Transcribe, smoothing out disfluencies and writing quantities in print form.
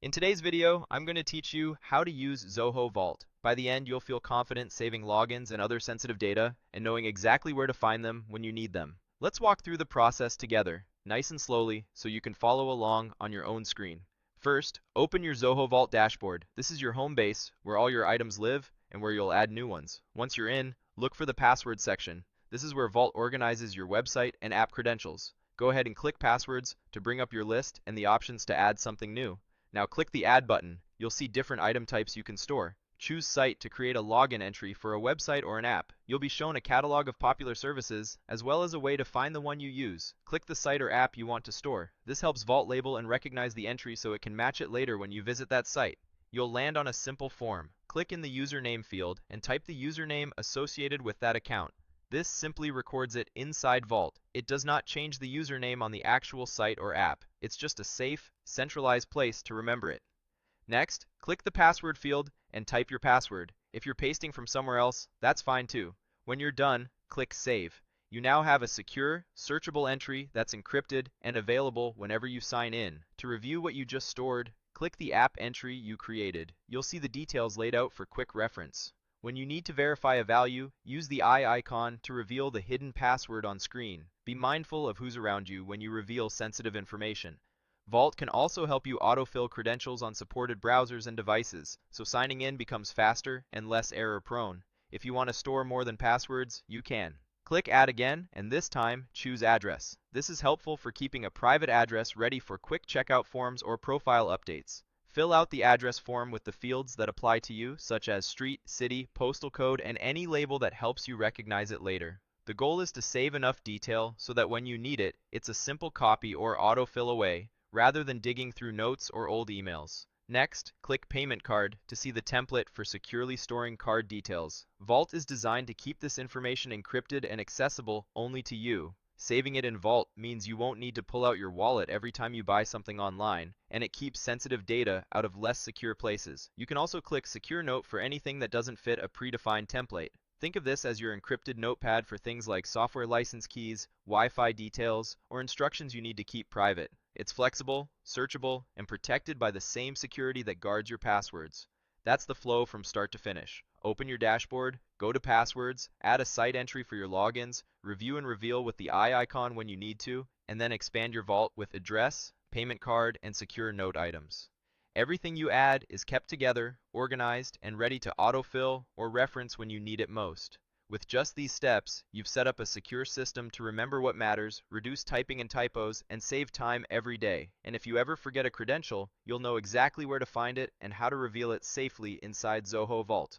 In today's video, I'm going to teach you how to use Zoho Vault. By the end, you'll feel confident saving logins and other sensitive data and knowing exactly where to find them when you need them. Let's walk through the process together, nice and slowly, so you can follow along on your own screen. First, open your Zoho Vault dashboard. This is your home base, where all your items live and where you'll add new ones. Once you're in, look for the password section. This is where Vault organizes your website and app credentials. Go ahead and click Passwords to bring up your list and the options to add something new. Now click the Add button. You'll see different item types you can store. Choose Site to create a login entry for a website or an app. You'll be shown a catalog of popular services, as well as a way to find the one you use. Click the site or app you want to store. This helps Vault label and recognize the entry so it can match it later when you visit that site. You'll land on a simple form. Click in the username field and type the username associated with that account. This simply records it inside Vault. It does not change the username on the actual site or app. It's just a safe, centralized place to remember it. Next, click the password field and type your password. If you're pasting from somewhere else, that's fine too. When you're done, click Save. You now have a secure, searchable entry that's encrypted and available whenever you sign in. To review what you just stored, click the app entry you created. You'll see the details laid out for quick reference. When you need to verify a value, use the eye icon to reveal the hidden password on screen. Be mindful of who's around you when you reveal sensitive information. Vault can also help you autofill credentials on supported browsers and devices, so signing in becomes faster and less error-prone. If you want to store more than passwords, you can. Click Add again, and this time, choose Address. This is helpful for keeping a private address ready for quick checkout forms or profile updates. Fill out the address form with the fields that apply to you, such as street, city, postal code, and any label that helps you recognize it later. The goal is to save enough detail so that when you need it, it's a simple copy or autofill away, rather than digging through notes or old emails. Next, click Payment Card to see the template for securely storing card details. Vault is designed to keep this information encrypted and accessible only to you. Saving it in Vault means you won't need to pull out your wallet every time you buy something online, and it keeps sensitive data out of less secure places. You can also click Secure Note for anything that doesn't fit a predefined template. Think of this as your encrypted notepad for things like software license keys, Wi-Fi details, or instructions you need to keep private. It's flexible, searchable, and protected by the same security that guards your passwords. That's the flow from start to finish. Open your dashboard, go to Passwords, add a site entry for your logins, review and reveal with the eye icon when you need to, and then expand your vault with address, payment card, and secure note items. Everything you add is kept together, organized, and ready to autofill or reference when you need it most. With just these steps, you've set up a secure system to remember what matters, reduce typing and typos, and save time every day. And if you ever forget a credential, you'll know exactly where to find it and how to reveal it safely inside Zoho Vault.